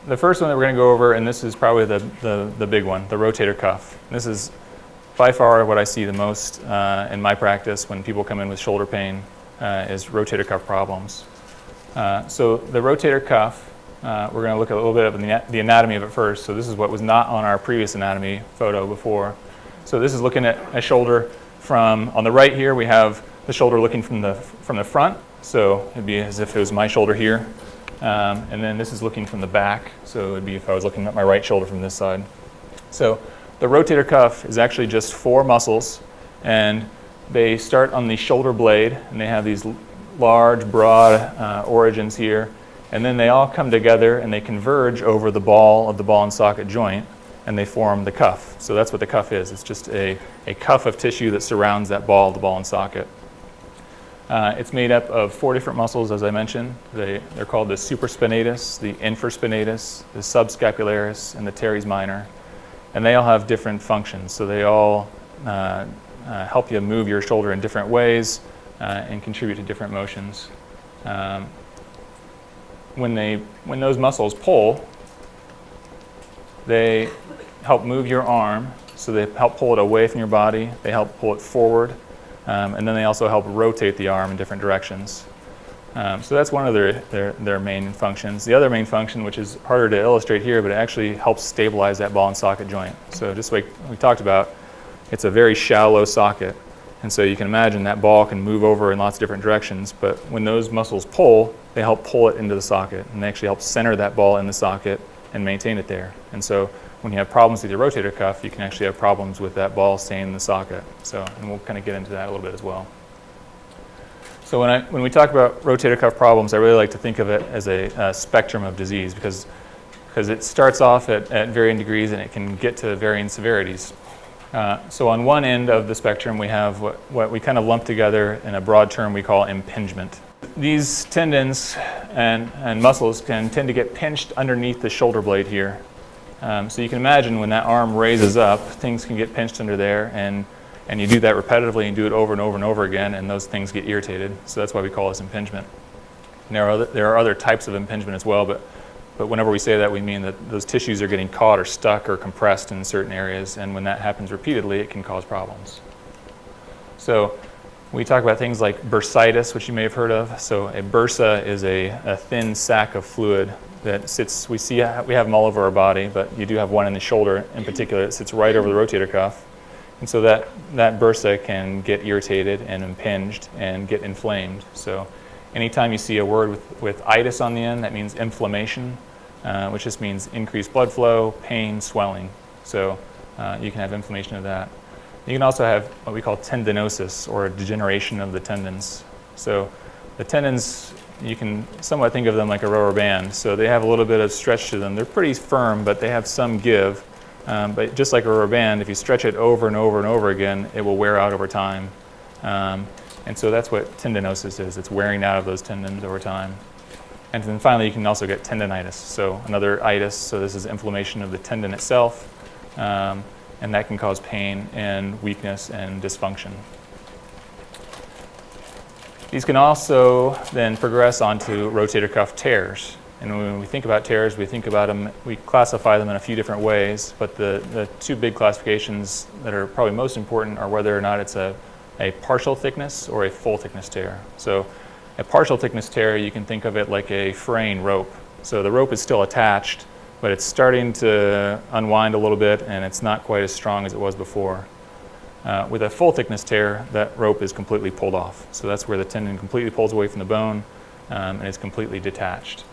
the first one that we're going to go over, and this is probably the big one, the rotator cuff. This is by far what I see the most in my practice when people come in with shoulder pain is rotator cuff problems. So the rotator cuff, we're going to look at a little bit of the anatomy of it first. So this is what was not on our previous anatomy photo before. So this is looking at a shoulder from, on the right here we have the shoulder looking from the front. So it'd be as if it was my shoulder here. And then this is looking from the back. So it would be if I was looking at my right shoulder from this side. So the rotator cuff is actually just 4 muscles, and they start on the shoulder blade, and they have these large, broad origins here, and then they all come together and they converge over the ball of the ball and socket joint, and they form the cuff. So that's what the cuff is. It's just a cuff of tissue that surrounds that ball of the ball and socket. It's made up of 4 different muscles, as I mentioned. They're called the supraspinatus, the infraspinatus, the subscapularis, and the teres minor. And they all have different functions. So they all help you move your shoulder in different ways and contribute to different motions. When those muscles pull, they help move your arm. So they help pull it away from your body. They help pull it forward. And then they also help rotate the arm in different directions. So that's one of their main functions. The other main function, which is harder to illustrate here, but it actually helps stabilize that ball and socket joint. So just like we talked about, it's a very shallow socket. And so you can imagine that ball can move over in lots of different directions, but when those muscles pull, they help pull it into the socket, and they actually help center that ball in the socket and maintain it there. And so when you have problems with your rotator cuff, you can actually have problems with that ball staying in the socket. So, and we'll kind of get into that a little bit as well. So when we talk about rotator cuff problems, I really like to think of it as a spectrum of disease because it starts off at varying degrees and it can get to varying severities. So on one end of the spectrum, we have what we kind of lump together in a broad term we call impingement. These tendons and muscles can tend to get pinched underneath the shoulder blade here. So you can imagine when that arm raises up, things can get pinched under there, and you do that repetitively and do it over and over and over again, and those things get irritated. So that's why we call this impingement. And there are other types of impingement as well, but whenever we say that, we mean that those tissues are getting caught or stuck or compressed in certain areas, and when that happens repeatedly, it can cause problems. So we talk about things like bursitis, which you may have heard of. So a bursa is a thin sac of fluid that sits, we have them all over our body, but you do have one in the shoulder in particular that sits right over the rotator cuff. And so that bursa can get irritated and impinged and get inflamed. So anytime you see a word with itis on the end, that means inflammation, which just means increased blood flow, pain, swelling. So you can have inflammation of that. You can also have what we call tendinosis, or a degeneration of the tendons. So the tendons, you can somewhat think of them like a rubber band. So they have a little bit of stretch to them. They're pretty firm, but they have some give. But just like a rubber band, if you stretch it over and over and over again, it will wear out over time. And so that's what tendinosis is. It's wearing out of those tendons over time. And then finally, you can also get tendinitis. So another itis, so this is inflammation of the tendon itself. And that can cause pain and weakness and dysfunction. These can also then progress onto rotator cuff tears. And when we think about tears, we think about them, we classify them in a few different ways, but the 2 big classifications that are probably most important are whether or not it's a partial thickness or a full thickness tear. So a partial thickness tear, you can think of it like a fraying rope. So the rope is still attached, but it's starting to unwind a little bit, and it's not quite as strong as it was before. With a full thickness tear, that rope is completely pulled off. So that's where the tendon completely pulls away from the bone and is completely detached.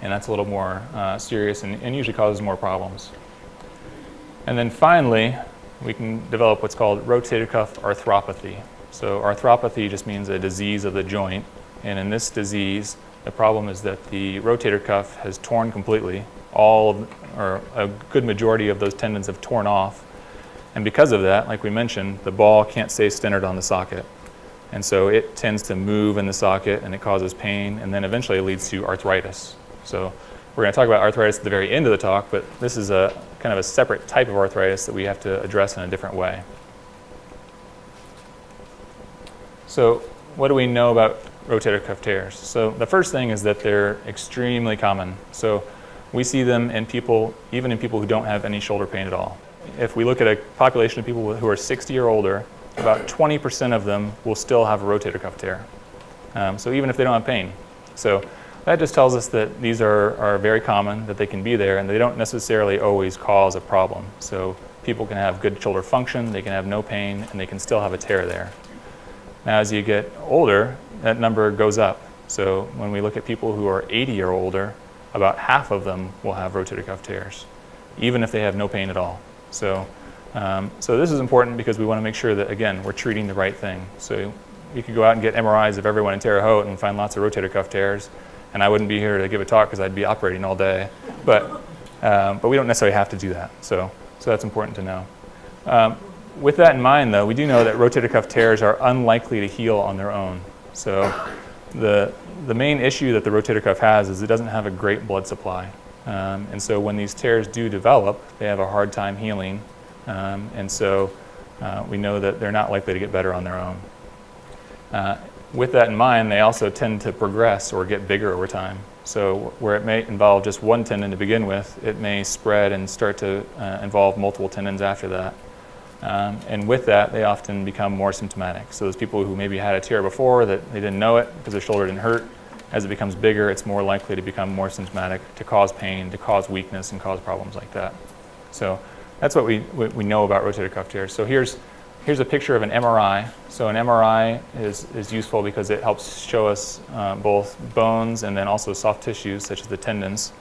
And that's a little more serious and usually causes more problems. And then finally, we can develop what's called rotator cuff arthropathy. So arthropathy just means a disease of the joint. And in this disease, the problem is that the rotator cuff has torn completely. Or a good majority of those tendons have torn off. And because of that, like we mentioned, the ball can't stay centered on the socket. And so it tends to move in the socket, and it causes pain, and then eventually it leads to arthritis. So we're going to talk about arthritis at the very end of the talk, but this is a kind of a separate type of arthritis that we have to address in a different way. So what do we know about rotator cuff tears? So the first thing is that they're extremely common. So we see them in people, even in people who don't have any shoulder pain at all. If we look at a population of people who are 60 or older, about 20% of them will still have a rotator cuff tear. So even if they don't have pain. So that just tells us that these are very common, that they can be there, and they don't necessarily always cause a problem. So people can have good shoulder function, they can have no pain, and they can still have a tear there. Now as you get older, that number goes up. So when we look at people who are 80 or older, about half of them will have rotator cuff tears, even if they have no pain at all. So this is important because we want to make sure that, again, we're treating the right thing. So you could go out and get MRIs of everyone in Terre Haute and find lots of rotator cuff tears, and I wouldn't be here to give a talk because I'd be operating all day. But we don't necessarily have to do that. So that's important to know. With that in mind, though, we do know that rotator cuff tears are unlikely to heal on their own. So the main issue that the rotator cuff has is it doesn't have a great blood supply. And so when these tears do develop, they have a hard time healing. And so we know that they're not likely to get better on their own. With that in mind, they also tend to progress or get bigger over time. So where it may involve just one tendon to begin with, it may spread and start to involve multiple tendons after that. And with that, they often become more symptomatic. So those people who maybe had a tear before that they didn't know it because their shoulder didn't hurt, as it becomes bigger, it's more likely to become more symptomatic, to cause pain, to cause weakness, and cause problems like that. So that's what we know about rotator cuff tears. So here's a picture of an MRI. So an MRI is useful because it helps show us both bones and then also soft tissues such as the tendons.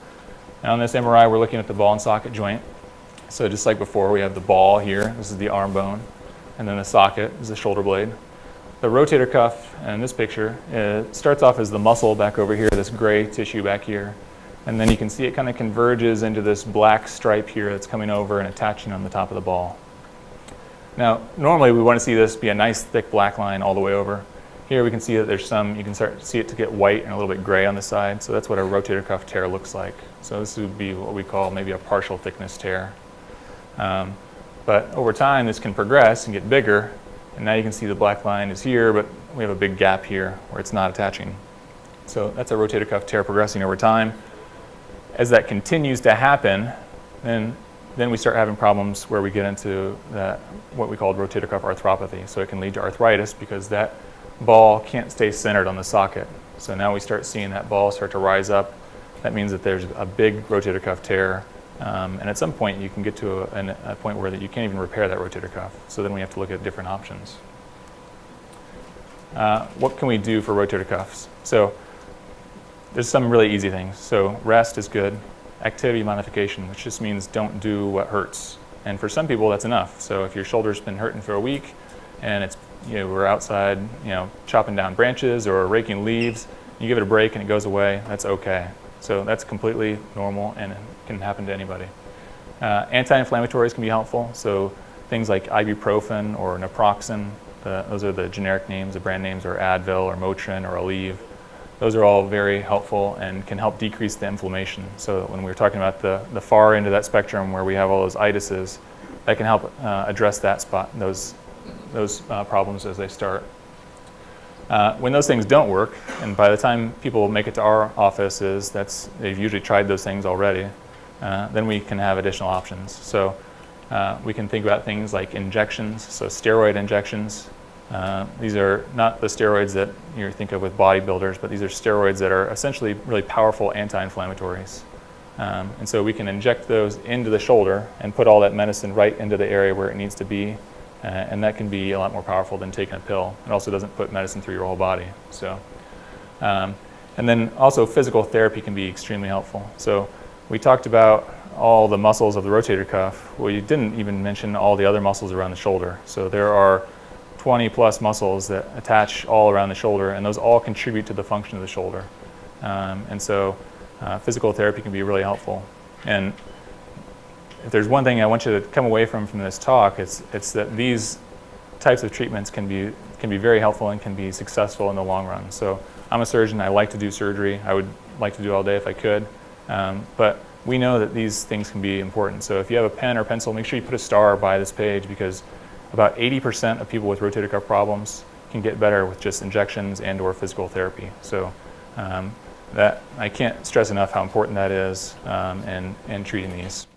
And on this MRI, we're looking at the ball and socket joint. So just like before, we have the ball here. This is the arm bone. And then the socket is the shoulder blade. The rotator cuff in this picture starts off as the muscle back over here, this gray tissue back here. And then you can see it kind of converges into this black stripe here that's coming over and attaching on the top of the ball. Now, normally we want to see this be a nice thick black line all the way over. Here we can see that there's some, you can start to see it to get white and a little bit gray on the side. So that's what a rotator cuff tear looks like. So this would be what we call maybe a partial thickness tear. But over time, this can progress and get bigger. And now you can see the black line is here, but we have a big gap here where it's not attaching. So that's a rotator cuff tear progressing over time. As that continues to happen, then we start having problems where we get into what we call rotator cuff arthropathy. So it can lead to arthritis because that ball can't stay centered on the socket. So now we start seeing that ball start to rise up. That means that there's a big rotator cuff tear. And at some point, you can get to a point where you can't even repair that rotator cuff. So then we have to look at different options. What can we do for rotator cuffs? So there's some really easy things. So rest is good. Activity modification, which just means don't do what hurts. And for some people, that's enough. So if your shoulder's been hurting for a week, and we're outside, chopping down branches or raking leaves, you give it a break and it goes away, that's okay. So that's completely normal and it can happen to anybody. Anti-inflammatories can be helpful. So things like ibuprofen or naproxen, those are the generic names. The brand names are Advil or Motrin or Aleve. Those are all very helpful and can help decrease the inflammation. So when we were talking about the far end of that spectrum where we have all those itises, that can help address that spot, those problems as they start. When those things don't work, and by the time people make it to our offices, they've usually tried those things already, then we can have additional options. So we can think about things like injections, so steroid injections. These are not the steroids that you think of with bodybuilders, but these are steroids that are essentially really powerful anti-inflammatories. And so we can inject those into the shoulder and put all that medicine right into the area where it needs to be. And that can be a lot more powerful than taking a pill. It also doesn't put medicine through your whole body. So, and then also physical therapy can be extremely helpful. So we talked about all the muscles of the rotator cuff. Well, you didn't even mention all the other muscles around the shoulder. So there are 20 plus muscles that attach all around the shoulder, and those all contribute to the function of the shoulder. And so physical therapy can be really helpful. And if there's one thing I want you to come away from this talk, it's that these types of treatments can be very helpful and can be successful in the long run. So I'm a surgeon. I like to do surgery. I would like to do all day if I could. But we know that these things can be important. So if you have a pen or pencil, make sure you put a star by this page, because about 80% of people with rotator cuff problems can get better with just injections and or physical therapy. So I can't stress enough how important that is in treating these.